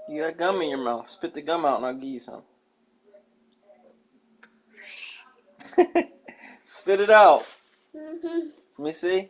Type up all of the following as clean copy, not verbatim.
You got gum in your mouth. Spit the gum out and I'll give you some. Spit it out. Let me see.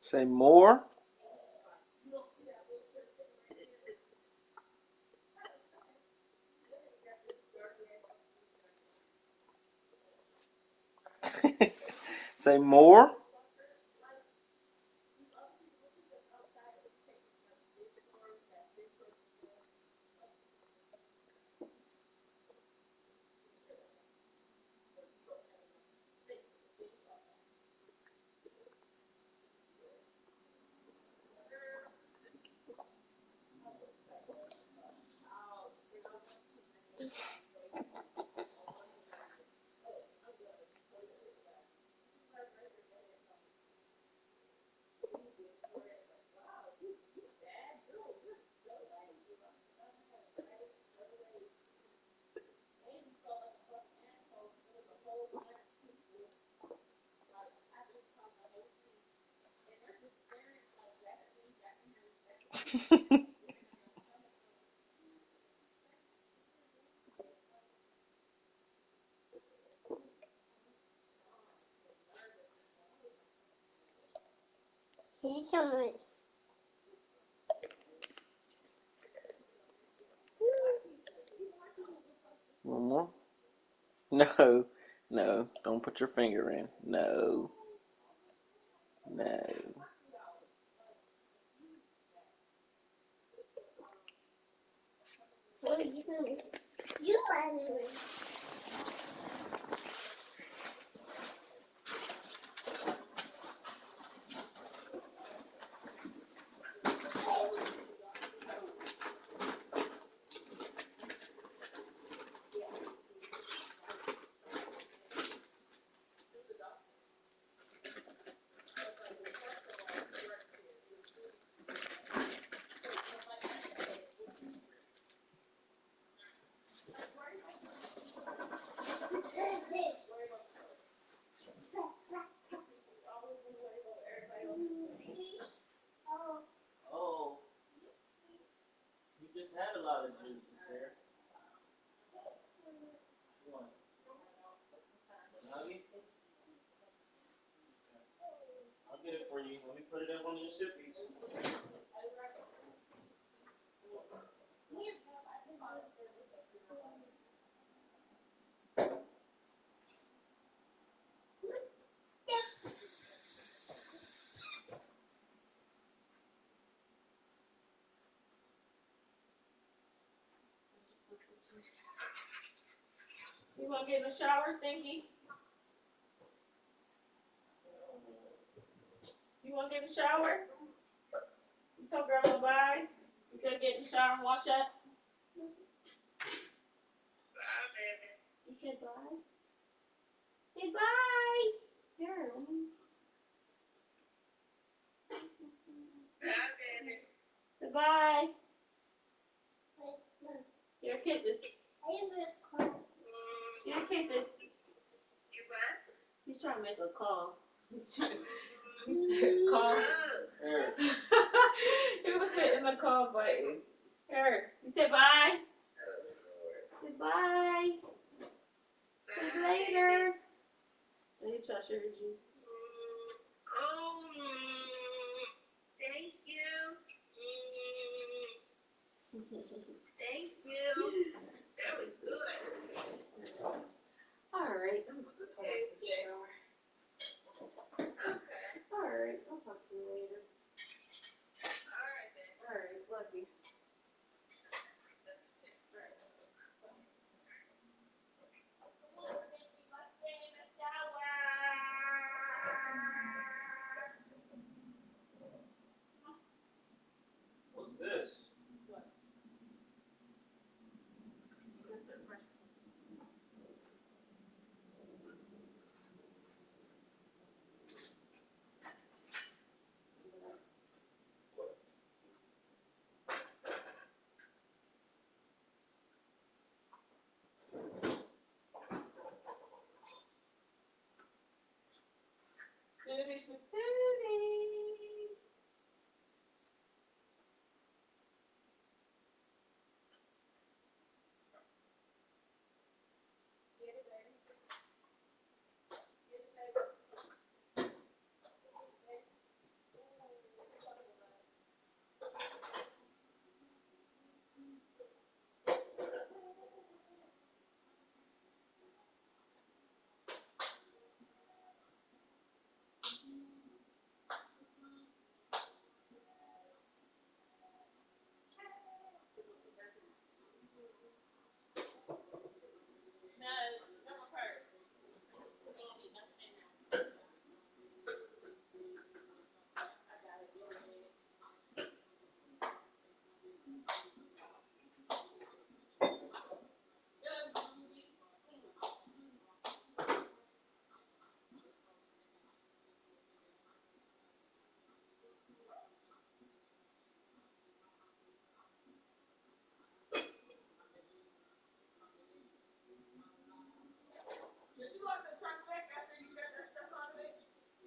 Say more. Say more. One more. No. No. Don't put your finger in. No. No. Oh, you just had a lot of juices there. One. Huggy? I'll get it for you. Let me put it in one of your sippies. You want to get in the shower, Stinky? You want to get in the shower? You tell Grandma bye. You gotta get in the shower and wash up. Say bye. Say bye. Here. Say bye. Your kisses. Your kisses. He's trying to make a call. He's trying to call. He was hitting the call button. Here. You say bye. Say bye. See you later. Let me try sugar juice. Thank you. Thank you. That was good. Alright, I'm about to put some shower. Okay. Alright, I'll talk to you later. Alright then. Alright, love you. What's this?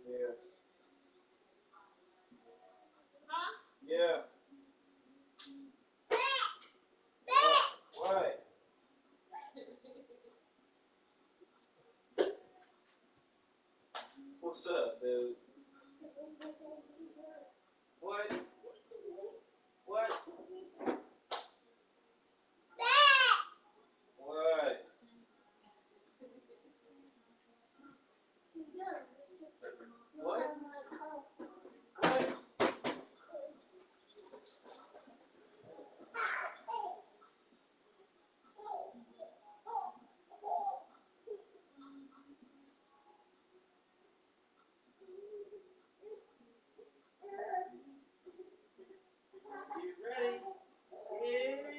Yeah. Yeah. What? What's up, dude? What? What? What? What? What? You ready? Yeah.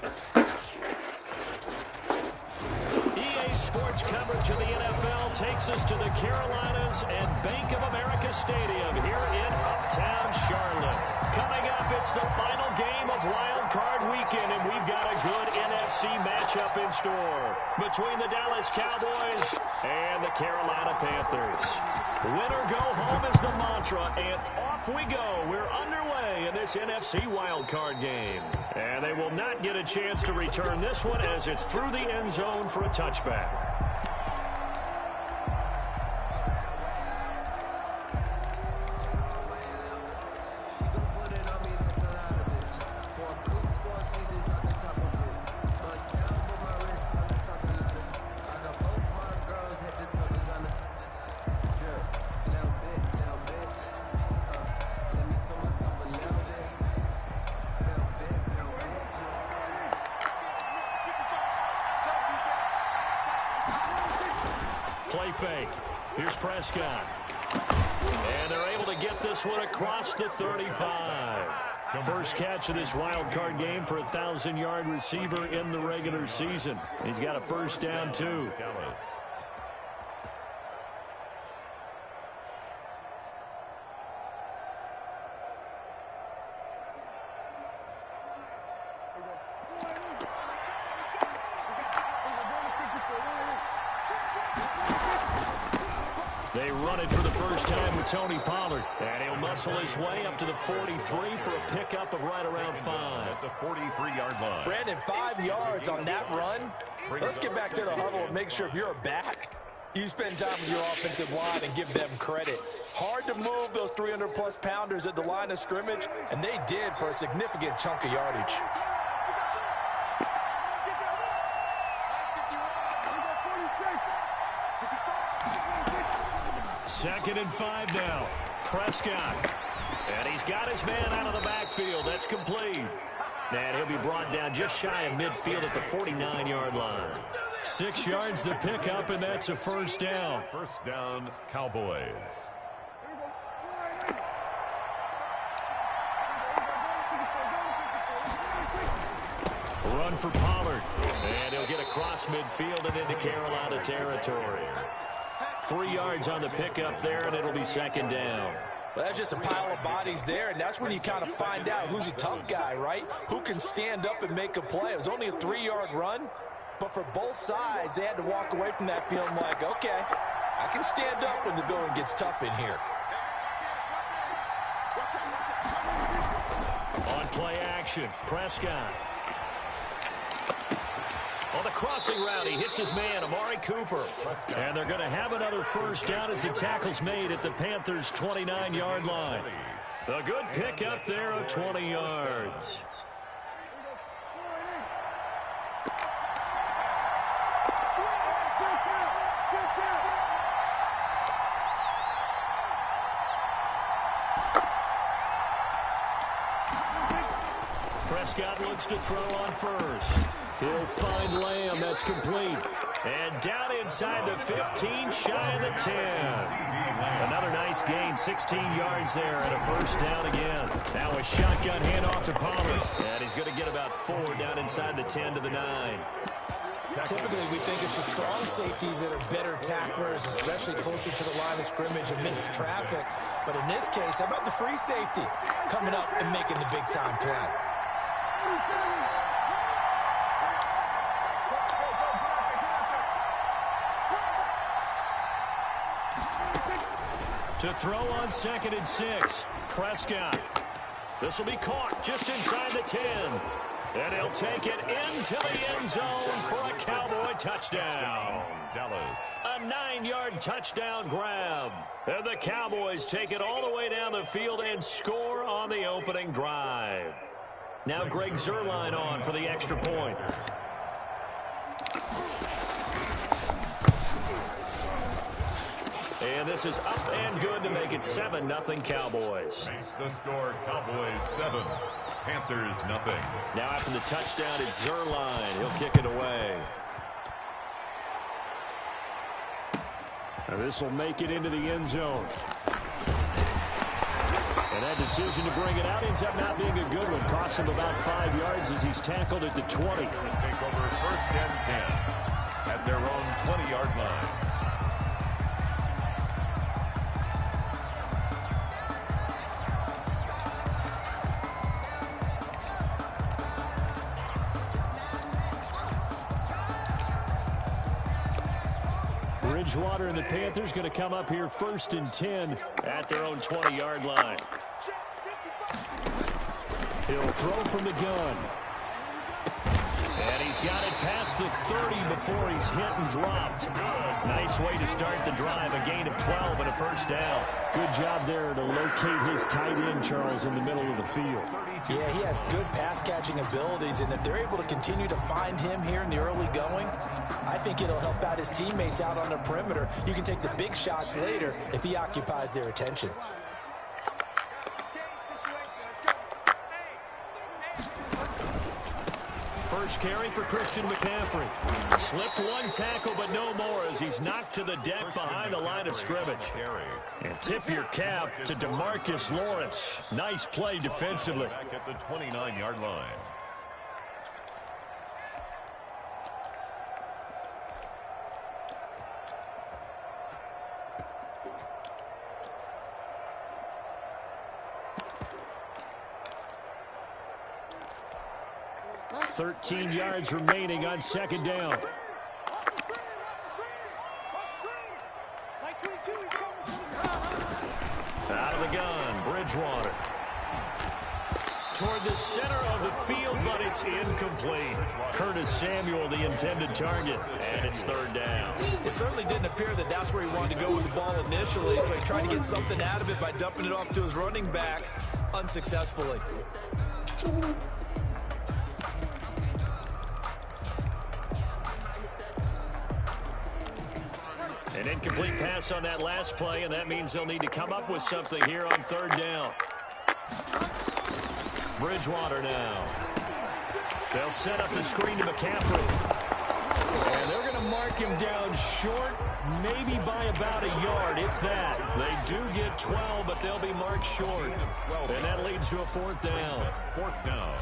EA Sports coverage of the NFL takes us to the Carolinas and Bank of America Stadium here in Uptown Charlotte. Coming up, it's the final game of Wild Card Weekend, and we've got a good NFC matchup in store between the Dallas Cowboys and the Carolina Panthers. Win or go home is the mantra, and off we go. We're underway in this NFC Wild Card game. And they will not get a chance to return this one as it's through the end zone for a touchback. Play fake. Here's Prescott. And they're able to get this one across the 35. First catch of this wild card game for a 1,000-yard receiver in the regular season. He's got a first down, too. They run it for the first time with Tony Pollard. And he'll muscle his way up to the 43 for a pickup of right around 5. At the 43-yard line. Brandon, 5 yards on that run. Let's get back to the huddle and make sure if you're a back, you spend time with your offensive line and give them credit. Hard to move those 300-plus pounders at the line of scrimmage, and they did for a significant chunk of yardage. Second and 5 now. Prescott. And he's got his man out of the backfield. That's complete. And he'll be brought down just shy of midfield at the 49-yard line. 6 yards the pickup, and that's a first down. First down, Cowboys. Run for Pollard. And he'll get across midfield and into Carolina territory. 3 yards on the pickup there, and it'll be second down. Well, that's just a pile of bodies there, and that's when you kind of find out who's a tough guy, right? Who can stand up and make a play. It was only a 3-yard run, but for both sides, they had to walk away from that feeling like, okay, I can stand up when the going gets tough in here. On play action, Prescott. On the crossing route, he hits his man, Amari Cooper. And they're going to have another first down as the tackle's made at the Panthers' 29-yard line. A good pickup there of 20 yards. Prescott looks to throw on first. He'll find Lamb. That's complete. And down inside the 15, shy of the 10. Another nice gain, 16 yards there, and a first down again. Now a shotgun handoff to Pollard. And he's going to get about 4 down inside the 10 to the 9. Typically, we think it's the strong safeties that are better tacklers, especially closer to the line of scrimmage amidst traffic. But in this case, how about the free safety coming up and making the big-time play? To throw on 2nd and 6, Prescott. This will be caught just inside the 10. And he'll take it into the end zone for a Cowboy touchdown. Dallas. A 9-yard touchdown grab. And the Cowboys take it all the way down the field and score on the opening drive. Now Greg Zuerlein on for the extra point. And this is up and good to make it 7-0 Cowboys. Makes the score Cowboys 7, Panthers 0. Now after the touchdown, it's Zuerlein. He'll kick it away. And this will make it into the end zone. And that decision to bring it out ends up not being a good one. Costs him about 5 yards as he's tackled at the 20. Take over 1st and 10 at their own 20-yard line. Bridgewater and the Panthers going to come up here 1st and 10 at their own 20-yard line. He'll throw from the gun. And he's got it past the 30 before he's hit and dropped. Nice way to start the drive. A gain of 12 and a 1st down. Good job there to locate his tight end, Charles, in the middle of the field. Yeah, he has good pass-catching abilities, and if they're able to continue to find him here in the early going, I think it'll help out his teammates out on the perimeter. You can take the big shots later if he occupies their attention. First carry for Christian McCaffrey. Slipped one tackle, but no more as he's knocked to the deck behind the line of scrimmage. And tip your cap to DeMarcus Lawrence. Nice play defensively. Back at the 29-yard line. Thirteen yards remaining on 2nd down. Out of the gun, Bridgewater. Toward the center of the field, but it's incomplete. Curtis Samuel, the intended target, and it's 3rd down. It certainly didn't appear that that's where he wanted to go with the ball initially, so he tried to get something out of it by dumping it off to his running back unsuccessfully. An incomplete pass on that last play, and that means they'll need to come up with something here on 3rd down. Bridgewater now. They'll set up the screen to McCaffrey. And they're going to mark him down short, maybe by about a yard, if that. They do get 12, but they'll be marked short. And that leads to a 4th down. 4th down.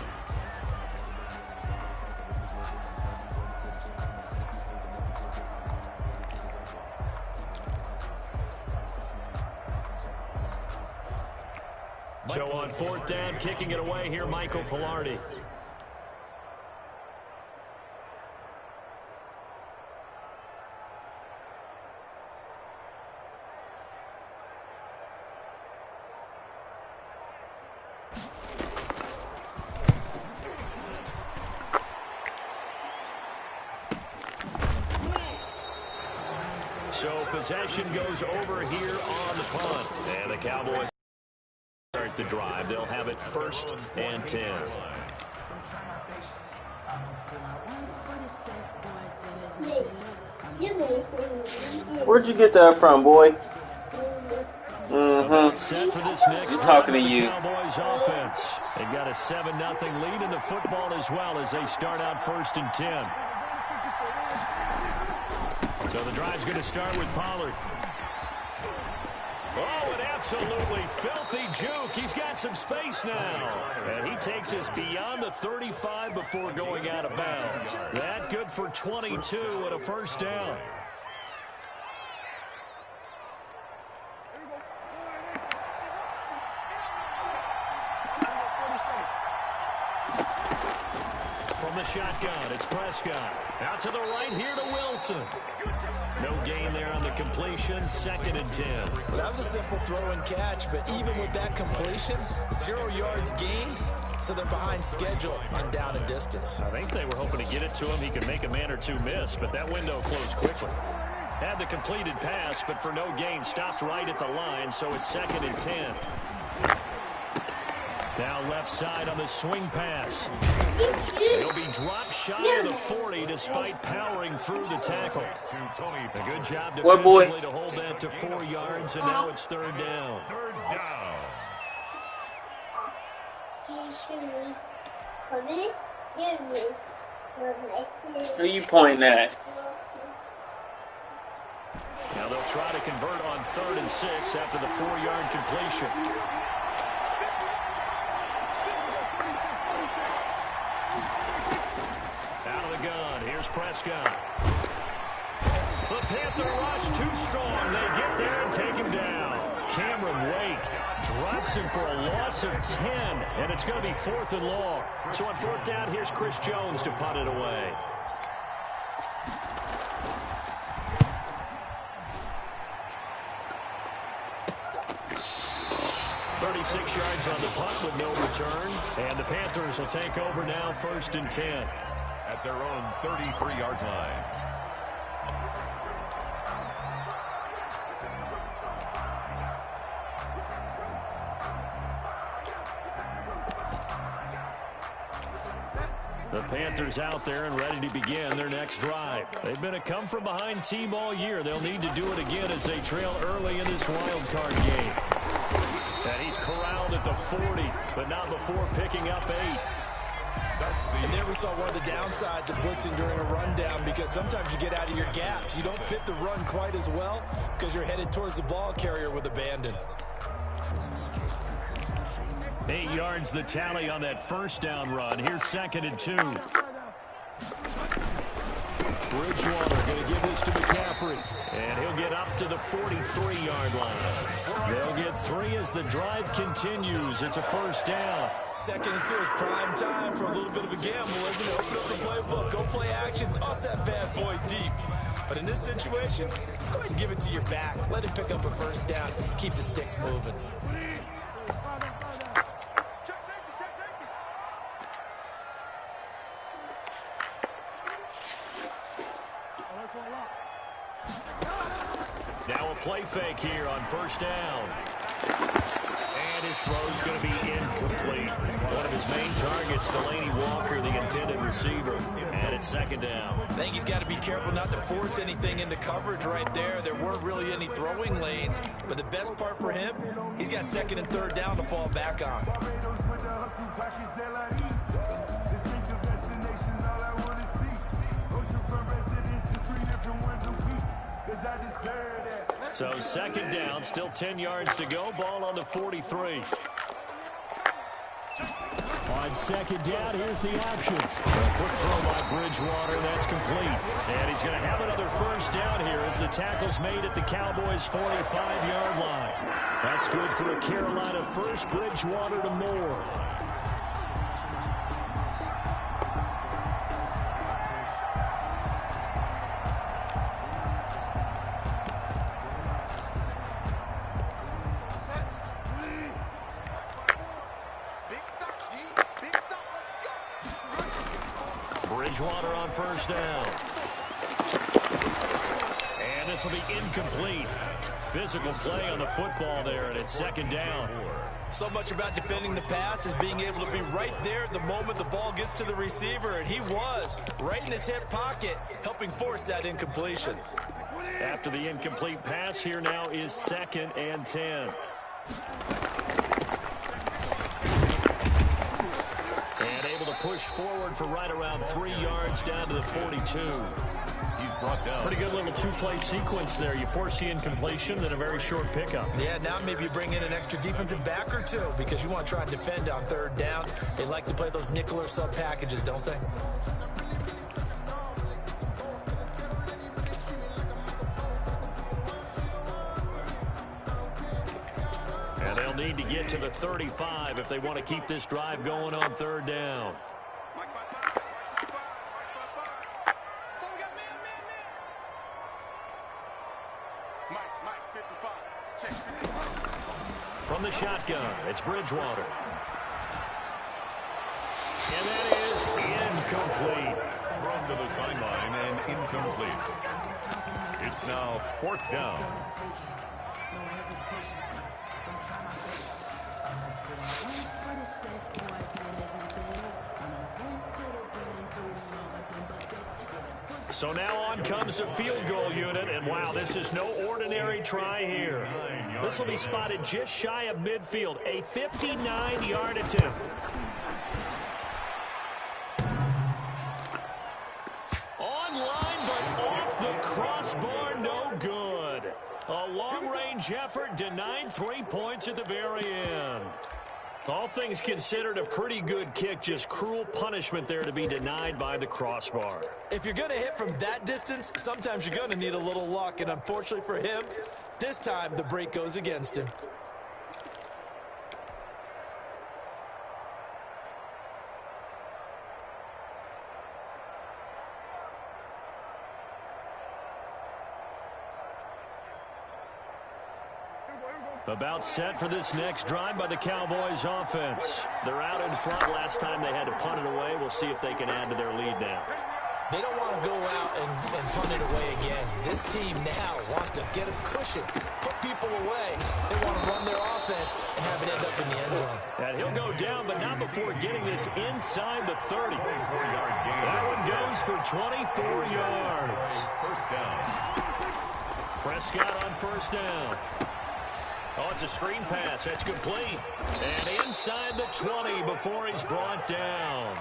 So on 4th down, kicking it away here, Michael Pilardi. So possession goes over here on the punt. And the Cowboys start the drive. They'll have it 1st and 10. Where'd you get that from, boy? Set for this next I'm talking to you. Cowboys offense. They've got a 7-0 lead in the football as well as they start out 1st and 10. So the drive's going to start with Pollard. Oh, an absolutely filthy juke. He's got some space now. And he takes us beyond the 35 before going out of bounds. That good for 22 and a 1st down. From the shotgun, it's Prescott. Out to the right here to Wilson. No gain there on the completion, 2nd and 10. Well, that was a simple throw and catch, but even with that completion, 0 yards gained, so they're behind schedule on down and distance. I think they were hoping to get it to him. He could make a man or two miss, but that window closed quickly. Had the completed pass, but for no gain, stopped right at the line, so it's 2nd and 10. Now left side on the swing pass. He'll be dropped shy of the 40 despite powering through the tackle. A good job defensively to hold that to 4 yards, and now it's 3rd down. 3rd down. Who you pointing at? Now they'll try to convert on 3rd and 6 after the 4-yard completion. Prescott. The Panther rush too strong. They get there and take him down. Cameron Wake drops him for a loss of 10, and it's going to be 4th and long. So on 4th down, here's Chris Jones to punt it away. .36 yards on the punt with no return, and the Panthers will take over now, 1st and 10. At their own 33-yard line. The Panthers out there and ready to begin their next drive. They've been a come-from-behind team all year. They'll need to do it again as they trail early in this wild card game. And he's corralled at the 40, but not before picking up 8. And there we saw one of the downsides of blitzing during a rundown, because sometimes you get out of your gaps. You don't fit the run quite as well because you're headed towards the ball carrier with abandon. 8 yards the tally on that 1st down run. Here's 2nd and 2. Bridgewater going to give this to McCaffrey, and he'll get up to the 43-yard line. They'll get 3 as the drive continues. It's a 1st down. 2nd and 2 is prime time for a little bit of a gamble, isn't it? Open up the playbook, go play action, toss that bad boy deep. But in this situation, go ahead and give it to your back. Let him pick up a 1st down. Keep the sticks moving. Now a play fake here on 1st down. And his throw's going to be incomplete. One of his main targets, Delaney Walker, the intended receiver. And it's 2nd down. I think he's got to be careful not to force anything into coverage right there. There weren't really any throwing lanes. But the best part for him, he's got 2nd and 3rd down to fall back on. So 2nd down, still 10 yards to go. Ball on the 43. On 2nd down, here's the action. A quick throw by Bridgewater, that's complete. And he's going to have another 1st down here as the tackle's made at the Cowboys' 45-yard line. That's good for a Carolina 1st. Bridgewater to Moore. Bridgewater on 1st down. And this will be incomplete. Physical play on the football there, and it's 2nd down. So much about defending the pass is being able to be right there at the moment the ball gets to the receiver, and he was right in his hip pocket, helping force that incompletion. After the incomplete pass, here now is 2nd and 10. Push forward for right around 3 yards down to the 42. He's brought down. Pretty good little 2-play sequence there. You force the incompletion, then a very short pickup. Yeah, now maybe you bring in an extra defensive back or two because you want to try and defend on 3rd down. They like to play those nickel or sub packages, don't they? And they'll need to get to the 35 if they want to keep this drive going on 3rd down. From the shotgun, it's Bridgewater. And that is incomplete. Thrown to the sideline and incomplete. It's now 4th down. So now on comes the field goal unit, and wow, this is no ordinary try here. This will be spotted just shy of midfield, a 59-yard attempt. Online, but off the crossbar, no good. A long-range effort denied 3 points at the very end. All things considered, a pretty good kick. Just cruel punishment there to be denied by the crossbar. If you're going to hit from that distance, sometimes you're going to need a little luck. And unfortunately for him, this time the break goes against him. About set for this next drive by the Cowboys offense. They're out in front. Last time they had to punt it away. We'll see if they can add to their lead now. They don't want to go out and punt it away again. This team now wants to get a cushion, put people away. They want to run their offense and have it end up in the end zone. And he'll go down, but not before getting this inside the 30. That one goes for 24 yards. First down. Prescott on first down. Oh, it's a screen pass. That's complete. And inside the 20 before he's brought down.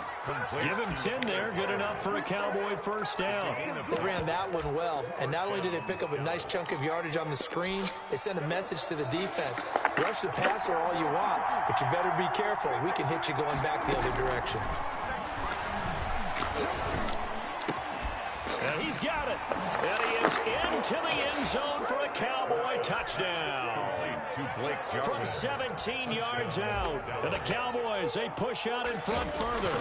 Give him 10 there. Good enough for a Cowboy first down. They ran that one well. And not only did they pick up a nice chunk of yardage on the screen, they sent a message to the defense. Rush the passer all you want, but you better be careful. We can hit you going back the other direction. And he's got it. And he is into the end zone for a Cowboy touchdown. From 17 yards out. And the Cowboys, they push out in front further.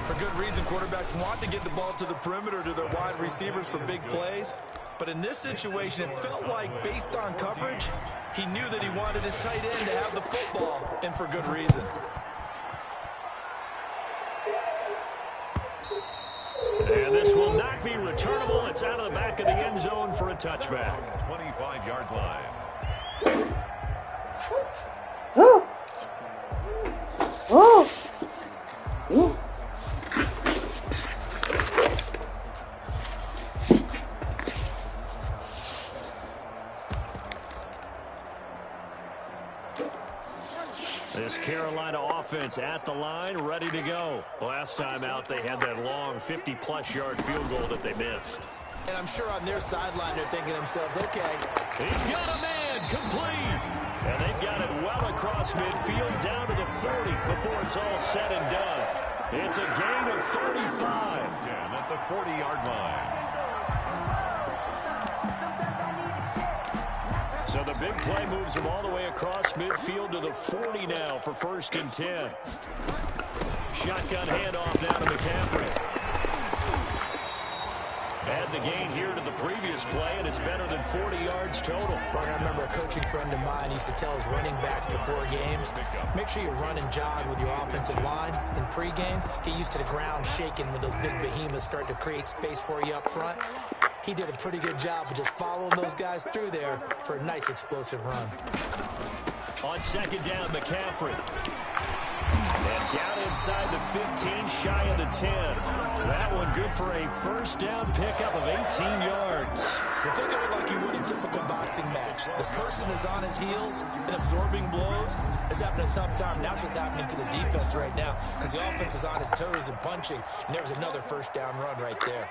For good reason, quarterbacks want to get the ball to the perimeter to their wide receivers for big plays. But in this situation, it felt like, based on coverage, he knew that he wanted his tight end to have the football, and for good reason. And this will not be returnable. It's out of the back of the end zone for a touchback. 25-yard line. This Carolina offense at the line, ready to go. Last time out, they had that long 50-plus yard field goal that they missed. And I'm sure on their sideline, they're thinking to themselves, okay. He's got a man, complete. And they've got it well across midfield, down to the 30 before it's all said and done. It's a gain of 35. 10 at the 40-yard line. So the big play moves him all the way across midfield to the 40 now for 1st and 10. Shotgun handoff down to McCaffrey. Add the gain here to the previous play, and it's better than 40 yards total. Brian, I remember a coaching friend of mine used to tell his running backs before games, make sure you run and jog with your offensive line in pregame. Get used to the ground shaking when those big behemoths start to create space for you up front. He did a pretty good job of just following those guys through there for a nice explosive run. On second down, McCaffrey. And down inside the 15, shy of the 10. That one good for a first down pickup of 18 yards. Well, think of it like you would a typical boxing match. The person is on his heels and absorbing blows is having a tough time. That's what's happening to the defense right now because the offense is on his toes and punching, and there was another first down run right there.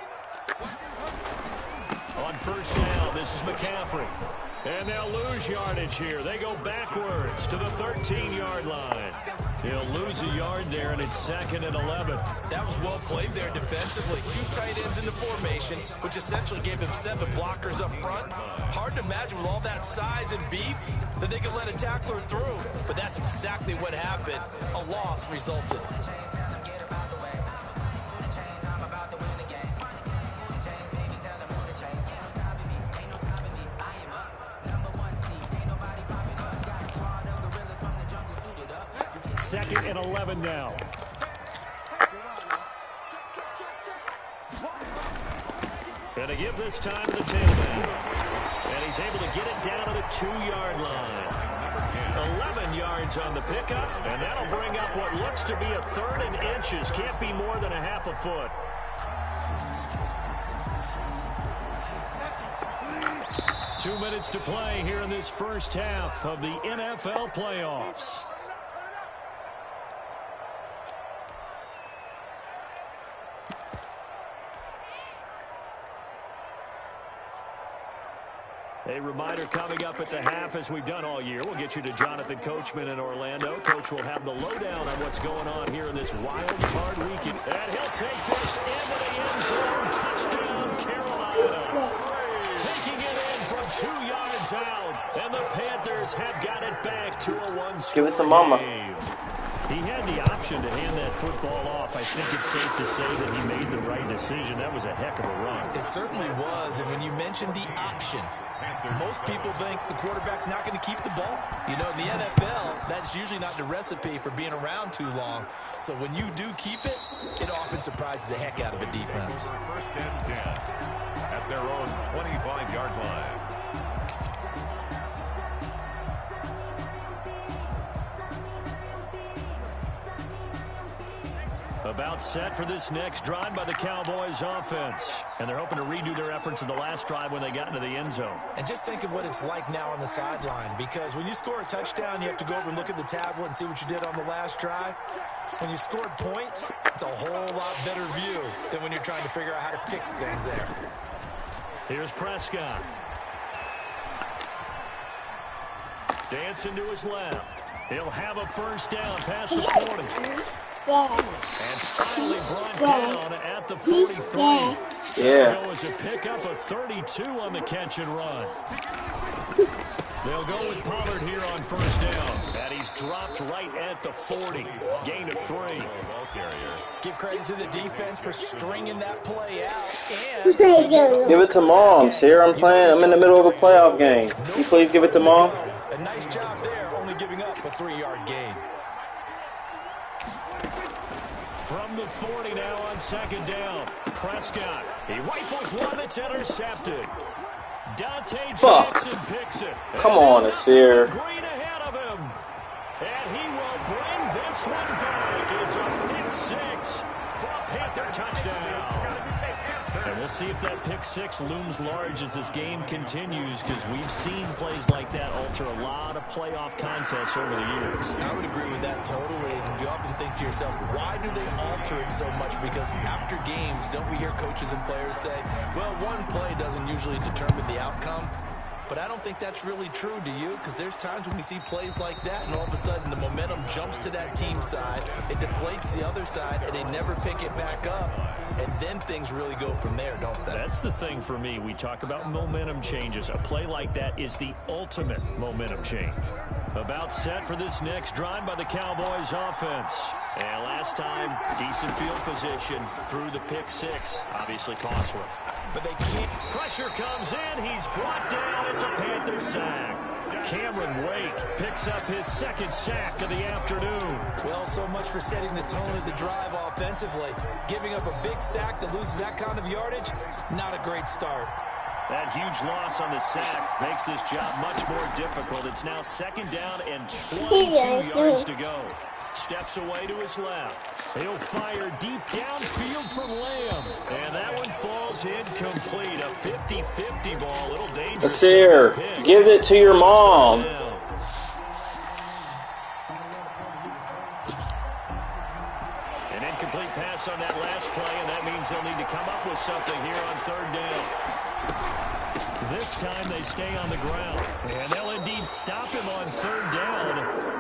On first down, this is McCaffrey. And they'll lose yardage here. They go backwards to the 13-yard line. They'll lose a yard there, and it's 2nd and 11. That was well played there defensively. 2 tight ends in the formation, which essentially gave them 7 blockers up front. Hard to imagine with all that size and beef that they could let a tackler through. But that's exactly what happened. A loss resulted. Second and 11 now. And a give this time to the tailback. And he's able to get it down to the 2-yard line. 11 yards on the pickup, and that'll bring up what looks to be a 3rd and inches. Can't be more than a half a foot. Two minutes to play here in this first half of the NFL playoffs. A reminder coming up at the half, as we've done all year. We'll get you to Jonathan Coachman in Orlando. Coach will have the lowdown on what's going on here in this wild card weekend. And he'll take this into the end zone. Touchdown, Carolina. Taking it in from 2 yards out. And the Panthers have got it back to a one-score Give it to Mama. game. He had the option to hand that football off. I think it's safe to say that he made the right decision. That was a heck of a run. It certainly was. And when you mentioned the option, most people think the quarterback's not going to keep the ball. You know, in the NFL, that's usually not the recipe for being around too long. So when you do keep it, it often surprises the heck out of a defense. First and 10 at their own 25-yard line. About set for this next drive by the Cowboys offense. And they're hoping to redo their efforts in the last drive when they got into the end zone. And just think of what it's like now on the sideline, because when you score a touchdown, you have to go over and look at the tablet and see what you did on the last drive. When you scored points, it's a whole lot better view than when you're trying to figure out how to fix things there. Here's Prescott. Dancing to his left. He'll have a first down past the 40. And finally brought down at the 43. Yeah. There was a pickup of 32 on the catch and run. They'll go with Pollard here on first down. And he's dropped right at the 40. Gain of 3. Ball carrier. Give credit to the defense for stringing that play out. And Give it to Mom. Sarah, I'm in the middle of a playoff game. Can you please give it to Mom? a nice job there, only giving up a 3-yard gain. From the 40 now on second down. Prescott. He rifles one that's intercepted. Dante Jackson picks it. Come on, Asir. Green ahead of him. And he will bring this one back. It's a pick six for a Panther touchdown. And we'll see if that pick six looms large as this game continues, because we've seen plays like that alter a lot of playoff contests over the years. I would agree with that totally. And you often think to yourself, why do they alter it so much? Because after games, don't we hear coaches and players say, well, one play doesn't usually determine the outcome? But I don't think that's really true, do you? Because there's times when we see plays like that, and all of a sudden the momentum jumps to that team side, it deflates the other side, and they never pick it back up. And then things really go from there, don't they? That's the thing for me. We talk about momentum changes. A play like that is the ultimate momentum change. About set for this next drive by the Cowboys offense. And last time, decent field position through the pick six. Obviously costly. But they can't. Pressure comes in. He's brought down. It's a Panther sack. Cameron Wake picks up his second sack of the afternoon. Well, so much for setting the tone of the drive offensively. Giving up a big sack that loses that kind of yardage, not a great start. That huge loss on the sack makes this job much more difficult. It's now second down and 22 yards to go. Steps away to his left. He'll fire deep downfield from Lamb. And that one falls incomplete. A 50-50 ball. A little dangerous. Asir, give it to your mom. An incomplete pass on that last play, and that means they'll need to come up with something here on third down. This time they stay on the ground, and they'll indeed stop him on third down.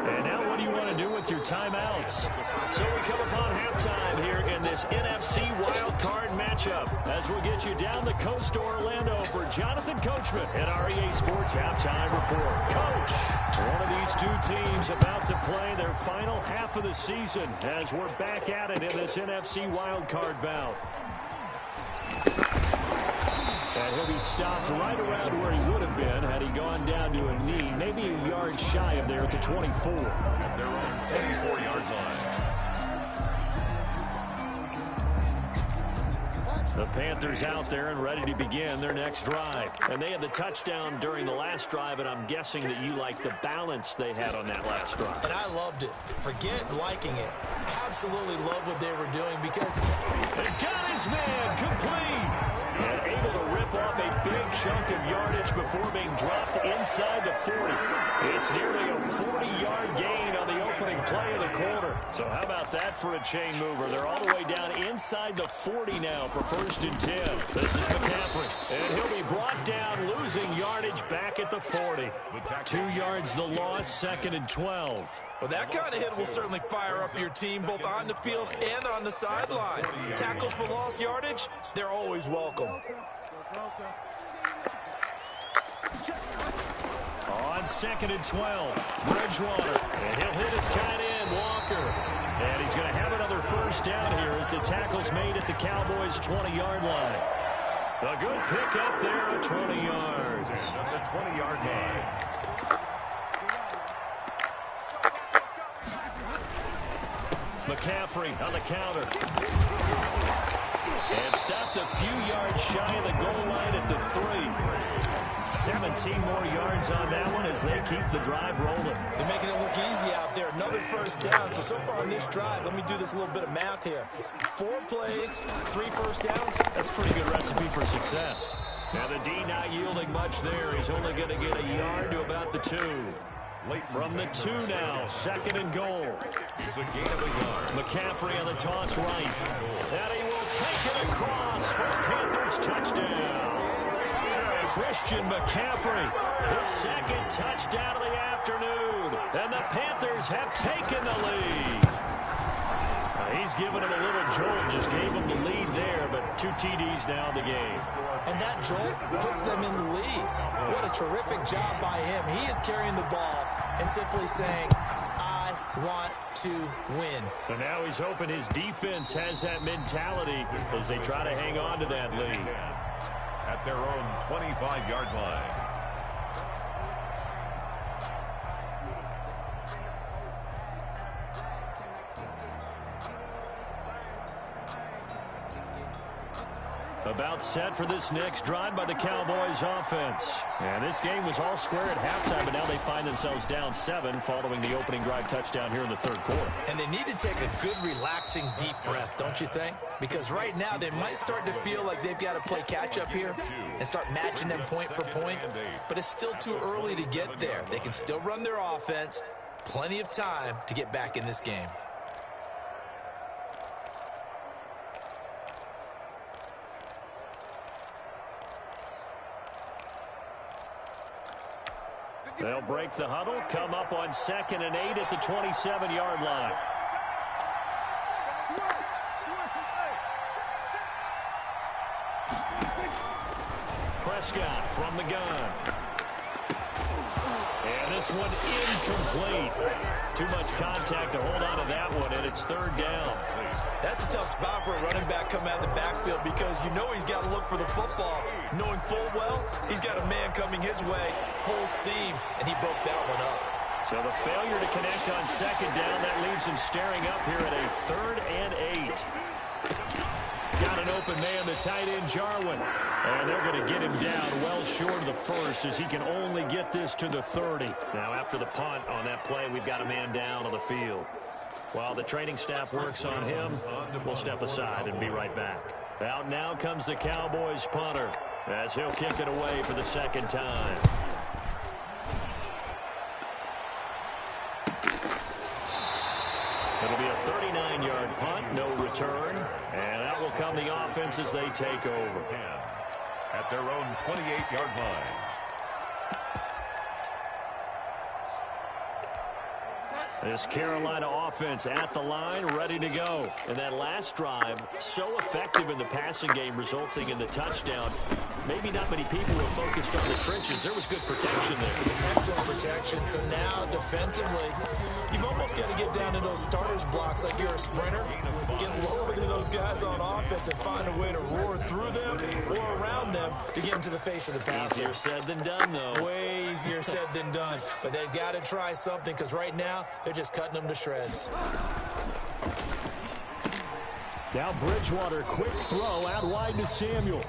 And now what do you want to do with your timeouts? So we come upon halftime here in this NFC wild card matchup, as we'll get you down the coast to Orlando for Jonathan Coachman at our EA Sports Halftime Report. Coach, one of these two teams about to play their final half of the season as we're back at it in this NFC wild card bout. And he'll be stopped right around where he would have been had he gone down to a knee, maybe a yard shy of there at the 24. At their own 24-yard line. The Panthers out there and ready to begin their next drive. And they had the touchdown during the last drive, and I'm guessing that you like the balance they had on that last drive. And I loved it. Forget liking it. Absolutely love what they were doing because they got his man complete. And able to rip off a big chunk of yardage before being dropped inside the 40. It's nearly a 40-yard gain on the opening play of the quarter. So how about that for a chain mover? They're all the way down inside the 40 now for 1st and 10. This is McCaffrey, and he'll be brought down, losing yardage back at the 40. 2 yards the loss, 2nd and 12. Well, that kind of hit will certainly fire up your team both on the field and on the sideline. Tackles for lost yardage, they're always welcome. On 2nd and 12, Bridgewater, and he'll hit his tight end, Walker. And he's going to have another 1st down here as the tackle's made at the Cowboys' 20-yard line. A good pick up there at 20 yards. At the 20-yard line. McCaffrey on the counter. And stopped a few yards shy of the goal line at the 3. 17 more yards on that one as they keep the drive rolling. They're making it look easy out there. Another 1st down. So far on this drive, let me do this little bit of math here. 4 plays, 3 1st downs. That's a pretty good recipe for success. Now the D not yielding much there. He's only going to get a yard to about the 2. From the 2 now, 2nd and goal. It's a gain of a yard. McCaffrey on the toss right. And he will take it across for a Panthers touchdown. Christian McCaffrey, his 2nd touchdown of the afternoon. And the Panthers have taken the lead. He's given him a little jolt, just gave him the lead there, but 2 TDs now in the game. And that jolt puts them in the lead. What a terrific job by him. He is carrying the ball and simply saying, I want to win. And now he's hoping his defense has that mentality as they try to hang on to that lead. At their own 25-yard line. About set for this next drive by the Cowboys offense. And this game was all square at halftime, but now they find themselves down 7 following the opening drive touchdown here in the 3rd quarter. And they need to take a good, relaxing, deep breath, don't you think? Because right now they might start to feel like they've got to play catch-up here and start matching them point for point. But it's still too early to get there. They can still run their offense. Plenty of time to get back in this game. They'll break the huddle, come up on 2nd and 8 at the 27-yard line. Prescott from the gun. And this one incomplete. Too much contact to hold on to that one, and it's 3rd down. That's a tough spot for a running back coming out of the backfield because you know he's got to look for the football, knowing full well he's got a man coming his way, full steam, and he broke that one up. So the failure to connect on 2nd down, that leaves him staring up here at a 3rd and 8. Got an open man, the tight end, Jarwin. And they're going to get him down well short of the 1st as he can only get this to the 30. Now after the punt on that play, we've got a man down on the field. While the training staff works on him, we'll step aside and be right back. Out now comes the Cowboys punter as he'll kick it away for the 2nd time. It'll be a 39-yard punt, no return. And out will come the offense as they take over. At their own 28-yard line. This Carolina offense at the line, ready to go. And that last drive, so effective in the passing game, resulting in the touchdown. Maybe not many people were focused on the trenches. There was good protection there. Excellent protection. So now, defensively, you've almost got to get down to those starters blocks like you're a sprinter. Get lower than those guys on offense and find a way to roar through them or around them to get into the face of the passer. Easier said than done, though. Way easier said than done. But they've got to try something because right now, they're just cutting them to shreds. Now Bridgewater, quick throw out wide to Samuel.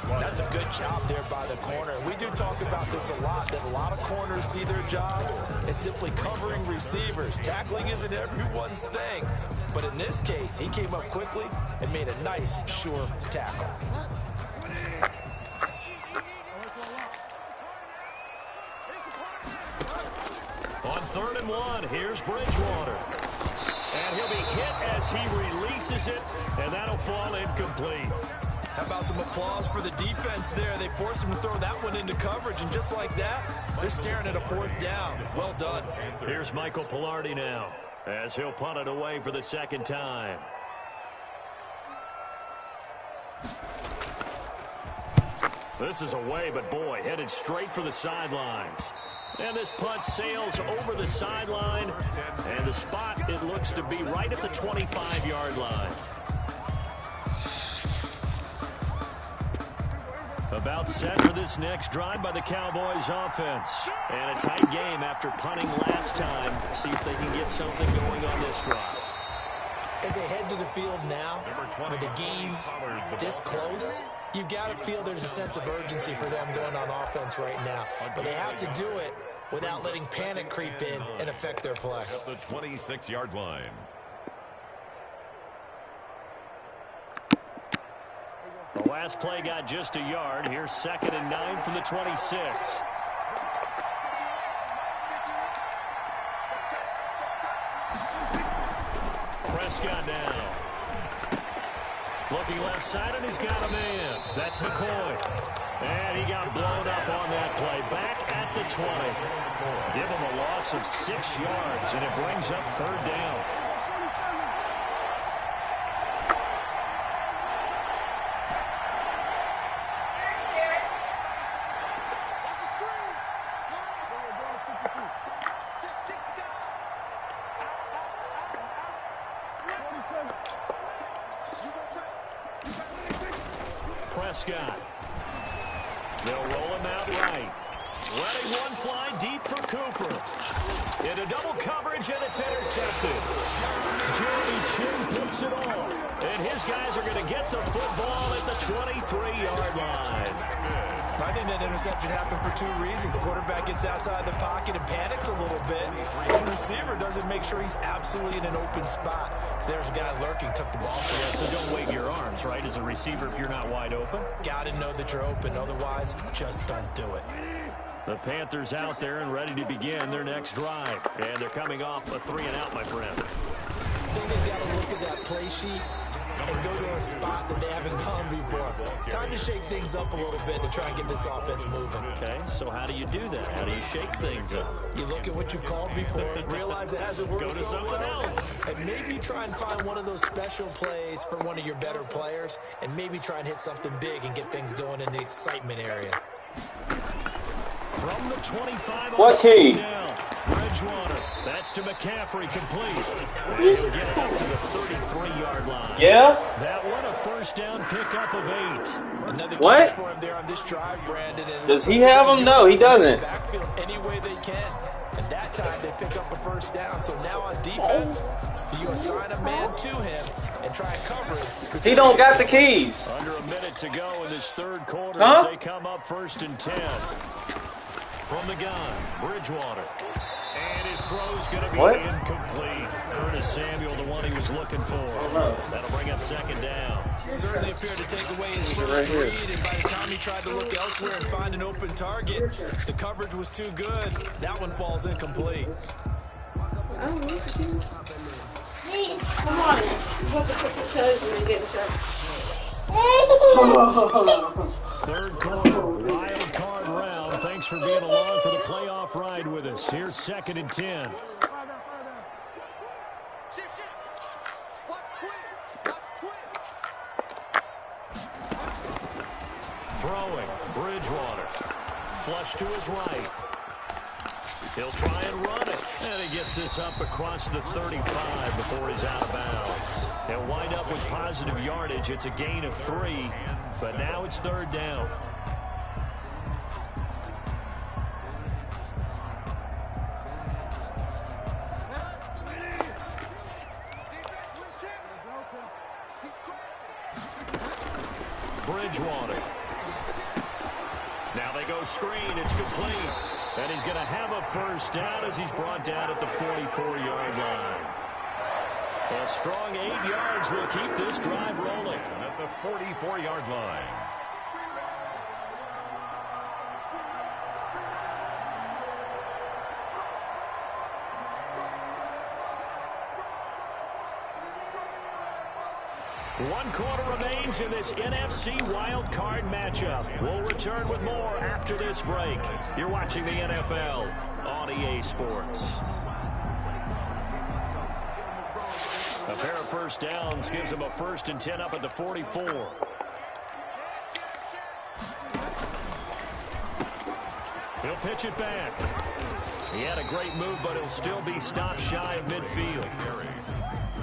That's a good job there by the corner. We do talk about this a lot, that a lot of corners see their job as simply covering receivers. Tackling isn't everyone's thing. But in this case, he came up quickly and made a nice, sure tackle. On 3rd and 1, here's Bridgewater. And he'll be hit as he releases it, and that'll fall incomplete. How about some applause for the defense there? They forced him to throw that one into coverage, and just like that, they're staring at a 4th down. Well done. Here's Michael Pilardi now, as he'll punt it away for the second time. This is away, but boy, headed straight for the sidelines. And this punt sails over the sideline, and the spot, it looks to be right at the 25-yard line. About set for this next drive by the Cowboys offense. And a tight game after punting last time. See if they can get something going on this drive. As they head to the field now, with the game this close, you've got to feel there's a sense of urgency for them going on offense right now. But they have to do it without letting panic creep in and affect their play. At the 26-yard line. The last play got just a yard. Here's 2nd and 9 from the 26. Prescott now. Looking left side, and he's got a man. That's McCoy. And he got blown up on that play. Back at the 20. Give him a loss of 6 yards, and it brings up 3rd down. Prescott. They'll roll him out right. Letting one fly deep for Cooper. Into double coverage, and it's intercepted. Jeremy Chin picks it off. And his guys are going to get the football at the 23-yard line. I think that interception happened for 2 reasons. Quarterback gets outside the pocket and panics a little bit. And the receiver doesn't make sure he's absolutely in an open spot. So there's a guy lurking, took the ball for you. Yeah, so don't wave your arms, right, as a receiver if you're not wide open. Got to know that you're open. Otherwise, just don't do it. The Panthers out there and ready to begin their next drive. And they're coming off a 3-and-out, my friend. I think they've got to look at that play sheet and go to a spot that they haven't gone before. Time to shake things up a little bit to try and get this offense moving. Okay, so how do you do that? How do you shake things up? You look at what you called before, realize it hasn't worked. Go to someone else. And maybe try and find one of those special plays for one of your better players, and maybe try and hit something big and get things going in the excitement area. From the 25 What key? down, Bridgewater. That's to McCaffrey, complete. And he'll get it up to the 33-yard line. Yeah? That one a 1st down pickup of 8. Another What? catch for him there on this drive, Brandon. And Does he have them? No, he doesn't. Backfield any way they can. And that time they pick up a 1st down. So now on defense, you assign a man to him and try and cover it. He don't got the keys. Under a minute to go in this 3rd quarter Huh? as they come up 1st and 10. From the gun, Bridgewater. And his throw's going to be What? incomplete. Curtis Samuel, the one he was looking for. That'll bring up 2nd down. Certainly appeared to take away his first right here. read, and by the time he tried to look elsewhere and find an open target, the coverage was too good. That one falls incomplete. I don't need to do. Hey, come on. You have to put your toes in and get started. 3rd quarter, wild card round. Thanks for being along for the playoff ride with us. Here's 2nd and 10. Throwing, Bridgewater. Flush to his right. He'll try and run it. And he gets this up across the 35 before he's out of bounds. He'll wind up with positive yardage. It's a gain of 3, but now it's 3rd down. Bridgewater. Now they go screen. It's complete. And he's going to have a 1st down as he's brought down at the 44-yard line. A strong 8 yards will keep this drive rolling. At the 44-yard line. One quarter remains in this NFC wild card matchup. We'll return with more after this break. You're watching the NFL on EA Sports. A pair of first downs gives him a 1st and 10 up at the 44. He'll pitch it back. He had a great move, but he'll still be stopped shy of midfield.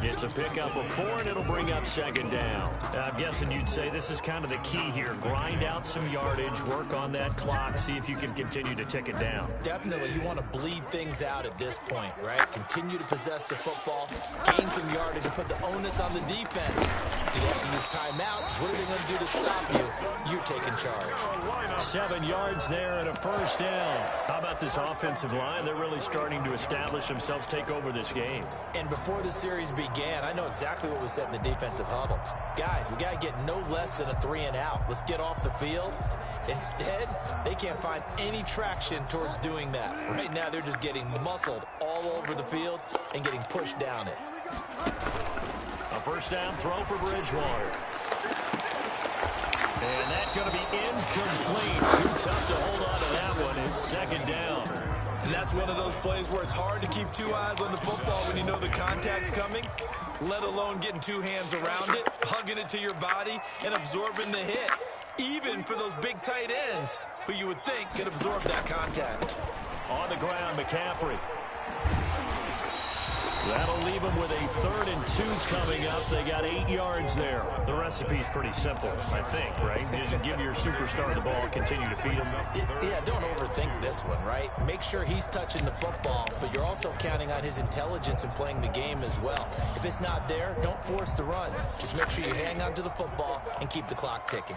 It's a pickup of 4, and it'll bring up 2nd down. I'm guessing you'd say this is kind of the key here. Grind out some yardage, work on that clock, see if you can continue to tick it down. Definitely, you want to bleed things out at this point, right? Continue to possess the football, gain some yardage, and put the onus on the defense. Do they have to use timeouts? What are they going to do to stop you? You're taking charge. 7 yards there and a 1st down. How about this offensive line? They're really starting to establish themselves, take over this game. And before the series began, I know exactly what was said in the defensive huddle. Guys, we got to get no less than a 3 and out. Let's get off the field. Instead, they can't find any traction towards doing that. Right now, they're just getting muscled all over the field and getting pushed down it. A 1st down throw for Bridgewater. And that's going to be incomplete. Too tough to hold on to that one. It's 2nd down. And that's one of those plays where it's hard to keep 2 eyes on the football when you know the contact's coming, let alone getting 2 hands around it, hugging it to your body, and absorbing the hit. Even for those big tight ends who you would think could absorb that contact. On the ground, McCaffrey. That'll leave them with a 3rd and 2 coming up. They got 8 yards there. The recipe's pretty simple, I think, right? Just give your superstar the ball, continue to feed him. Yeah, don't overthink this one, right? Make sure he's touching the football, but you're also counting on his intelligence in playing the game as well. If it's not there, don't force the run. Just make sure you hang on to the football and keep the clock ticking.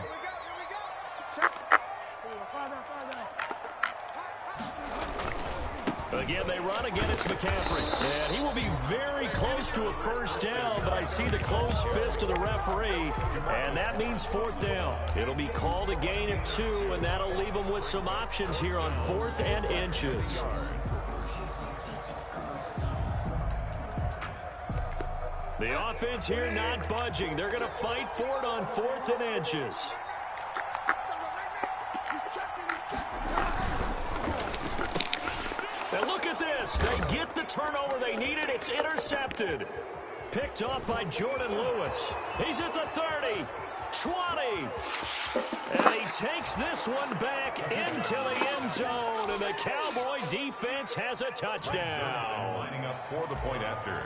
Again, they run. Again, it's McCaffrey. And he will be very close to a 1st down, but I see the closed fist of the referee, and that means 4th down. It'll be called a gain of 2, and that'll leave them with some options here on 4th and inches. The offense here not budging. They're going to fight for it on 4th and inches. Now look at this. They get the turnover they needed. It's intercepted. Picked off by Jordan Lewis. He's at the 30, 20. And he takes this one back into the end zone. And the Cowboy defense has a touchdown. Lining up for the point after.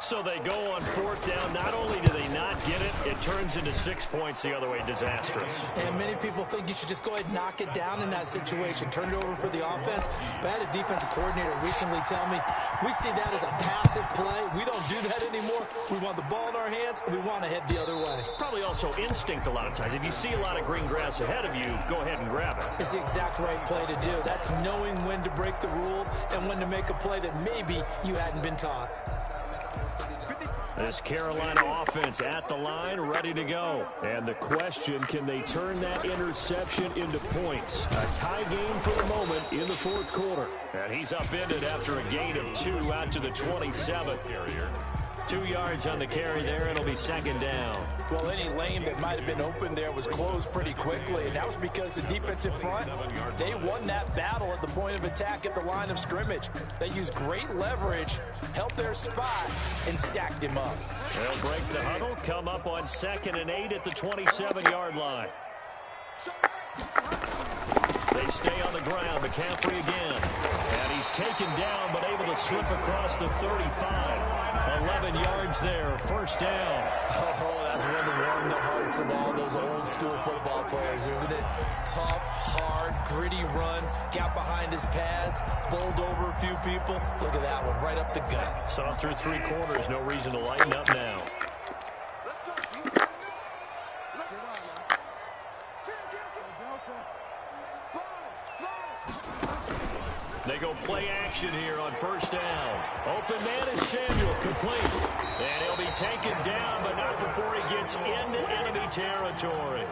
So they go on 4th down. Not only do they not get it, it turns into 6 points the other way. Disastrous. And many people think you should just go ahead and knock it down in that situation. Turn it over for the offense. But I had a defensive coordinator recently tell me, we see that as a passive play. We don't do that anymore. We want the ball in our hands, and we want to head the other way. Probably also instinct a lot of times. If you see a lot of green grass ahead of you, go ahead and grab it. It's the exact right play to do. That's knowing when to break the rules and when to make a play that maybe you hadn't been taught. This Carolina offense at the line, ready to go. And the question, can they turn that interception into points? A tie game for the moment in the 4th quarter. And he's upended after a gain of 2 out to the 27. 2 yards on the carry there. It'll be 2nd down. Well, any lane that might have been open there was closed pretty quickly, and that was because the defensive front, they won that battle at the point of attack at the line of scrimmage. They used great leverage, held their spot, and stacked him up. They'll break the huddle, come up on 2nd and 8 at the 27-yard line. They stay on the ground. McCaffrey again. And he's taken down, but able to slip across the 35. 11 yards there, 1st down. Oh, that's one to warm the hearts of all those old school football players, isn't it? Tough, hard, gritty run, got behind his pads, bowled over a few people. Look at that one, right up the gut. Saw through 3 quarters, no reason to lighten up now. They go play action here on 1st down. Open man is Samuel, complete. And he'll be taken down, but not before he gets gets into enemy territory.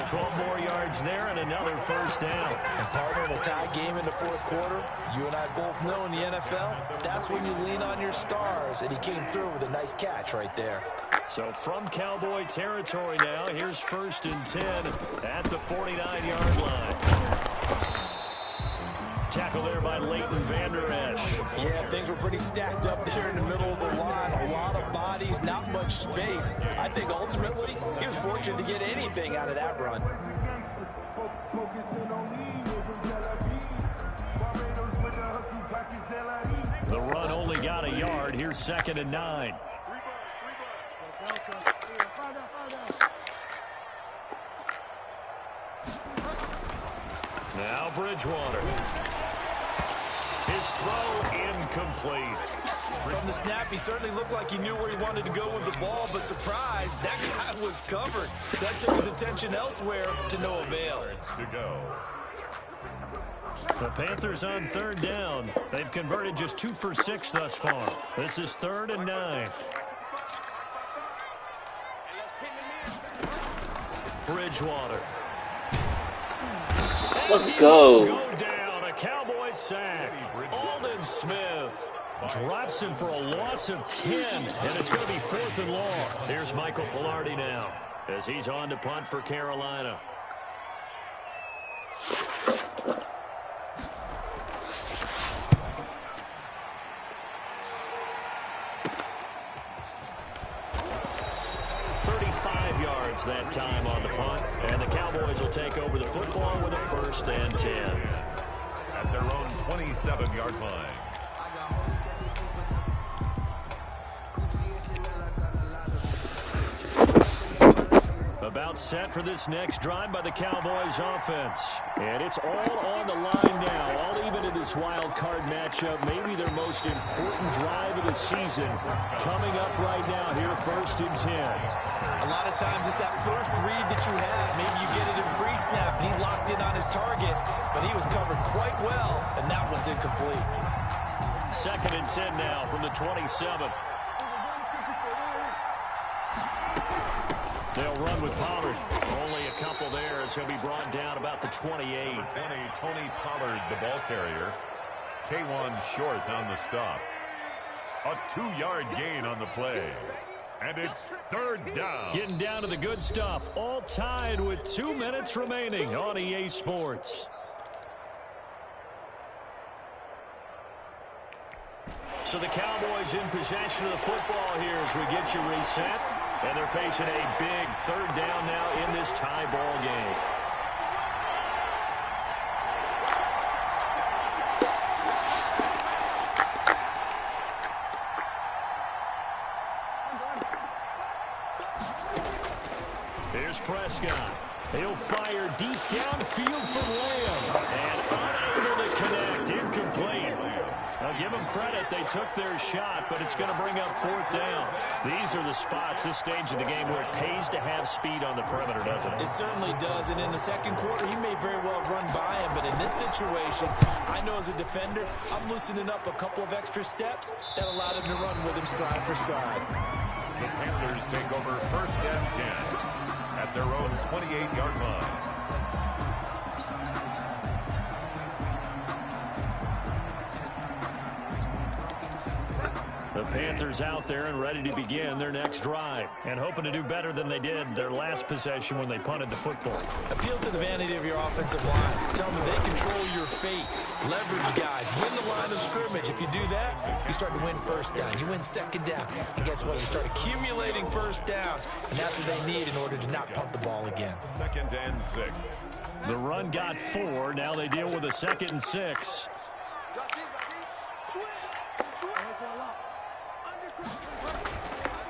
12 more yards there and another first down. And partner, in a tie game in the fourth quarter, you and I both know in the NFL, that's when you lean on your stars, and he came through with a nice catch right there. So from Cowboy territory now, here's 1st and 10 at the 49-yard line. Tackle there by Leighton Vander Esch. Yeah, things were pretty stacked up there in the middle of the line. A lot of bodies, not much space. I think ultimately he was fortunate to get anything out of that run. The run only got a yard. Here's 2nd and 9. Now Bridgewater. His throw incomplete. From the snap, he certainly looked like he knew where he wanted to go with the ball, but surprise, that guy was covered. So that took his attention elsewhere to no avail. To go. The Panthers on 3rd down. They've converted just 2 for 6 thus far. This is 3rd and 9. Bridgewater. Let's go. Go down, a Cowboy sack. Aldon Smith drops him for a loss of 10, and it's going to be 4th and long. Here's Michael Pilardi now as he's on to punt for Carolina. That time on the punt, and the Cowboys will take over the football with a 1st and 10 at their own 27-yard line. About set for this next drive by the Cowboys offense, and it's all on the line now, all even in this wild card matchup. Maybe their most important drive of the season coming up right now here, 1st and 10. A lot of times it's that first read that you have. Maybe you get it in pre-snap, and he locked in on his target, but he was covered quite well, and that one's incomplete. 2nd and 10 now from the 27. They'll run with Pollard. Only a couple there. It's going to be brought down about the 28. Tony Pollard, the ball carrier. K1 short on the stop. A 2-yard gain on the play. And it's 3rd down. Getting down to the good stuff. All tied with 2 minutes remaining on EA Sports. So the Cowboys in possession of the football here as we get you reset. And they're facing a big 3rd down now in this tie ball game. Here's Prescott. He'll fire deep downfield for Lamb. And unable to connect. Incomplete. Now give them credit. They took their shot, but it's going to bring up 4th down. These are the spots, this stage of the game, where it pays to have speed on the perimeter, doesn't it? It certainly does. And in the second quarter, he may very well run by him. But in this situation, I know as a defender, I'm loosening up a couple of extra steps that allowed him to run with him stride for stride. The Panthers take over 1st and 10 at their own 28-yard line. The Panthers out there and ready to begin their next drive, and hoping to do better than they did their last possession when they punted the football. Appeal to the vanity of your offensive line. Tell them they control your fate. Leverage guys. Win the line of scrimmage. If you do that, you start to win 1st down. You win 2nd down. And guess what? You start accumulating 1st downs. And that's what they need in order to not punt the ball again. 2nd and 6. The run got 4. Now they deal with a 2nd and 6.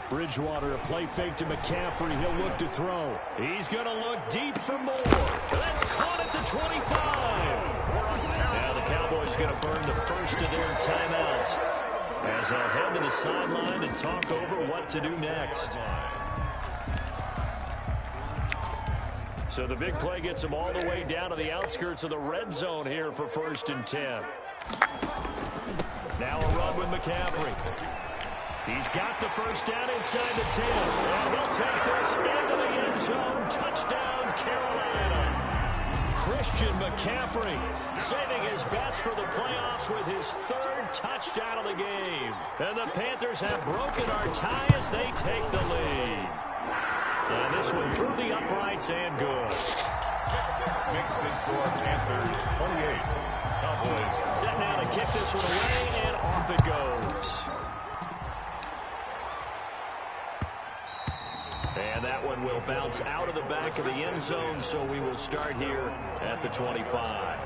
Bridgewater, a play fake to McCaffrey. He'll look to throw. He's going to look deep for more. That's caught at the 25. Now the Cowboys going to burn the first of their timeouts as they'll head to the sideline and talk over what to do next. So the big play gets them all the way down to the outskirts of the red zone here for 1st and 10. Now a run with McCaffrey. He's got the first down inside the 10. And he'll take this end zone. Touchdown, Carolina. Christian McCaffrey saving his best for the playoffs with his third touchdown of the game. And the Panthers have broken our tie as they take the lead. And this one through the uprights and good. Makes the score Panthers 28. Cowboys Set now to kick this one away, and off it goes. And that one will bounce out of the back of the end zone, so we will start here at the 25.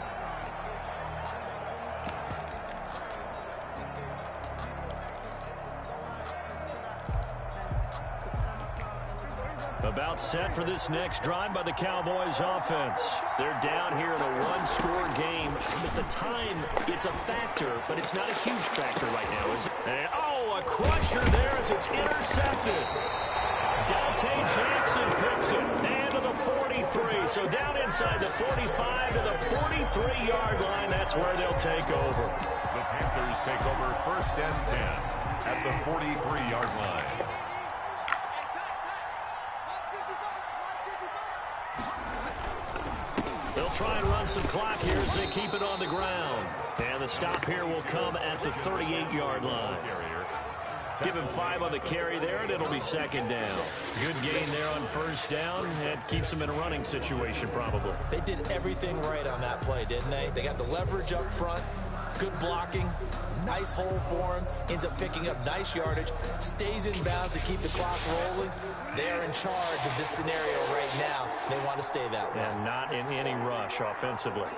About set for this next drive by the Cowboys offense. They're down here in a one-score game. At the time, it's a factor, but it's not a huge factor right now, is it? And, oh, a crusher there as it's intercepted. Dante Jackson picks it, and to the 43. So down inside the 45 to the 43-yard line. That's where they'll take over. The Panthers take over 1st and 10 at the 43-yard line. They'll try and run some clock here as they keep it on the ground. And the stop here will come at the 38-yard line. Give him 5 on the carry there, and it'll be 2nd down. Good gain there on 1st down. That keeps them in a running situation, probably. They did everything right on that play, didn't they? They got the leverage up front, good blocking, nice hole for him, ends up picking up nice yardage, stays in bounds to keep the clock rolling. They're in charge of this scenario right now. They want to stay that way. And not in any rush offensively.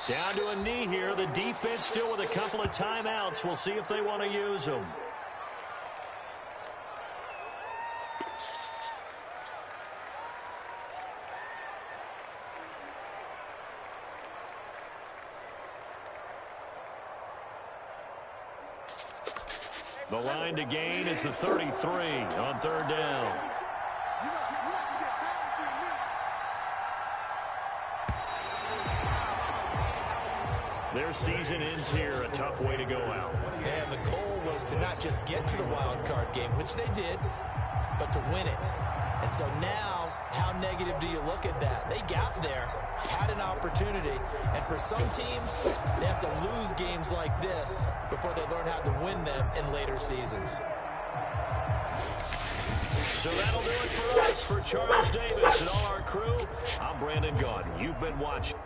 Down to a knee here. The defense still with a couple of timeouts. We'll see if they want to use them. The line to gain is the 33 on 3rd down. Their season ends here. A tough way to go out. And the goal was to not just get to the wild card game, which they did, but to win it. And so now, how negative do you look at that? They got there, had an opportunity, and for some teams, they have to lose games like this before they learn how to win them in later seasons. So that'll do it for us. For Charles Davis and all our crew, I'm Brandon Gaudin. You've been watching.